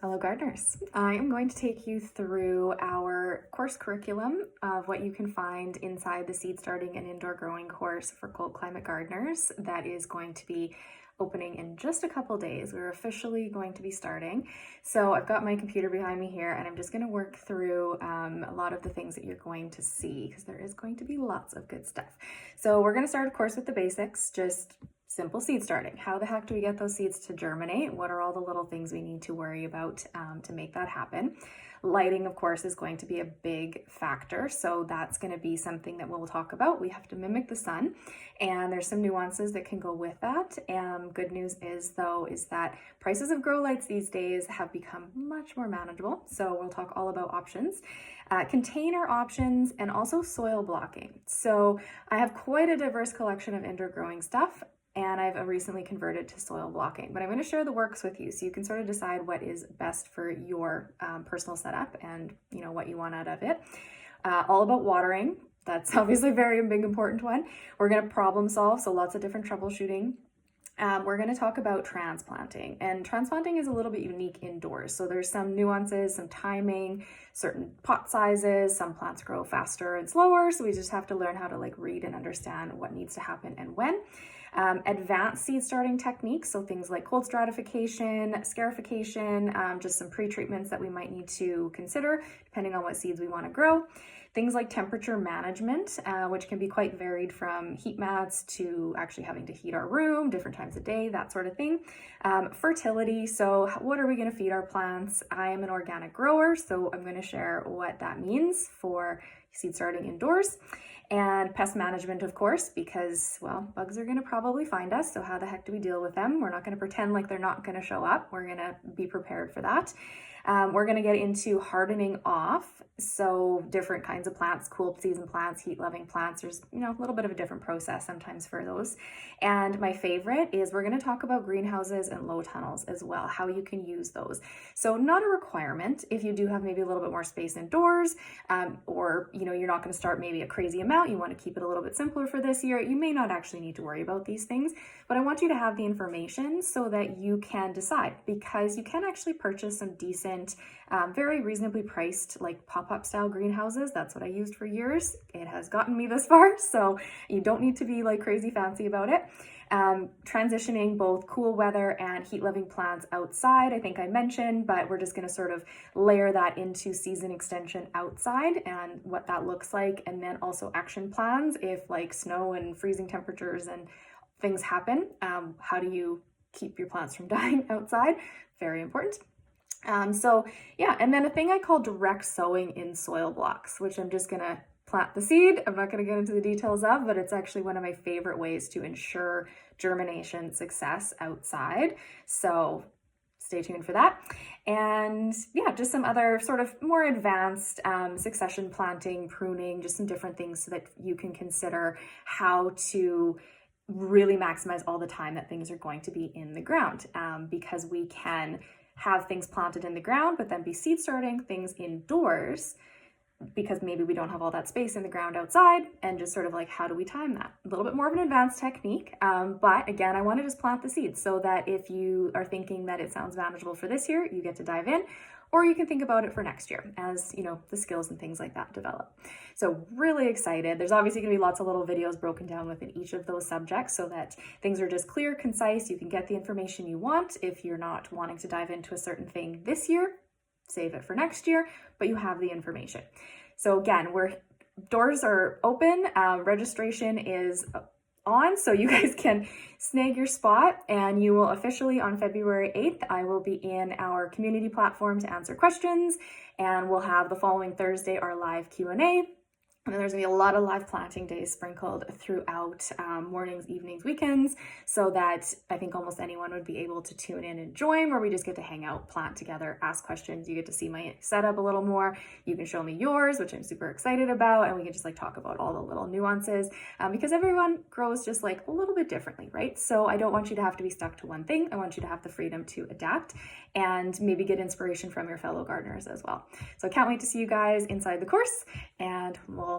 Fellow gardeners, I am going to take you through our course curriculum of what you can find inside the seed starting and indoor growing course for cold climate gardeners that is going to be opening in just a couple days. We're officially going to be starting. So I've got my computer behind me here and I'm just going to work through a lot of the things that you're going to see because there is going to be lots of good stuff. So we're going to start, of course, with the basics, just simple seed starting. How the heck do we get those seeds to germinate? What are all the little things we need to worry about to make that happen? Lighting, of course, is going to be a big factor. So that's going to be something that we'll talk about. We have to mimic the sun, and there's some nuances that can go with that. Good news is, though, is that prices of grow lights these days have become much more manageable. So we'll talk all about options. Container options, and also soil blocking. So I have quite a diverse collection of indoor growing stuff, and I've recently converted to soil blocking, but I'm going to share the works with you so you can sort of decide what is best for your personal setup and what you want out of it. All about watering. That's obviously a very big important one. We're going to problem solve, so lots of different troubleshooting. We're going to talk about transplanting, and transplanting is a little bit unique indoors. So there's some nuances, some timing, certain pot sizes, some plants grow faster and slower. So we just have to learn how to read and understand what needs to happen and when. Advanced seed starting techniques, so things like cold stratification, scarification, just some pre-treatments that we might need to consider depending on what seeds we want to grow. Things like temperature management, which can be quite varied from heat mats to actually having to heat our room, different times of day, that sort of thing. Fertility, so what are we going to feed our plants? I am an organic grower, so I'm going to share what that means for seed starting indoors. And pest management, of course, because, well, bugs are going to probably find us. So how the heck do we deal with them? We're not going to pretend like they're not going to show up. We're going to be prepared for that. We're going to get into hardening off. So different kinds of plants, cool season plants, heat loving plants. There's, a little bit of a different process sometimes for those. And my favorite is we're going to talk about greenhouses and low tunnels as well, how you can use those. So not a requirement if you do have maybe a little bit more space indoors, or, you're not going to start maybe a crazy amount. You want to keep it a little bit simpler for this year. You may not actually need to worry about these things, but I want you to have the information so that you can decide, because you can actually purchase some decent, very reasonably priced, pop-up style greenhouses. That's what I used for years. It has gotten me this far, so you don't need to be crazy fancy about it. Transitioning both cool weather and heat loving plants outside, I think I mentioned, but we're just going to sort of layer that into season extension outside and what that looks like. And then also action plans if snow and freezing temperatures and things happen. How do you keep your plants from dying outside? Very important. So yeah, and then a thing I call direct sowing in soil blocks, which I'm just going to plant the seed. I'm not going to get into the details of, but it's actually one of my favorite ways to ensure germination success outside. So stay tuned for that. And yeah, just some other sort of more advanced succession planting, pruning, just some different things so that you can consider how to really maximize all the time that things are going to be in the ground, because we can have things planted in the ground, but then be seed starting things indoors because maybe we don't have all that space in the ground outside, and just sort of how do we time that? A little bit more of an advanced technique, but again, I want to just plant the seeds so that if you are thinking that it sounds manageable for this year, you get to dive in, or you can think about it for next year as, the skills and things like that develop. So really excited. There's obviously going to be lots of little videos broken down within each of those subjects so that things are just clear, concise. You can get the information you want. If you're not wanting to dive into a certain thing this year, save it for next year, but you have the information. So again, doors are open. Registration is on, so you guys can snag your spot, and you will officially on February 8th, I will be in our community platform to answer questions, and we'll have the following Thursday our live Q&A. And then there's going to be a lot of live planting days sprinkled throughout mornings, evenings, weekends, so that I think almost anyone would be able to tune in and join, where we just get to hang out, plant together, ask questions. You get to see my setup a little more. You can show me yours, which I'm super excited about, and we can just talk about all the little nuances, because everyone grows just a little bit differently, right? So I don't want you to have to be stuck to one thing. I want you to have the freedom to adapt and maybe get inspiration from your fellow gardeners as well. So I can't wait to see you guys inside the course, and we'll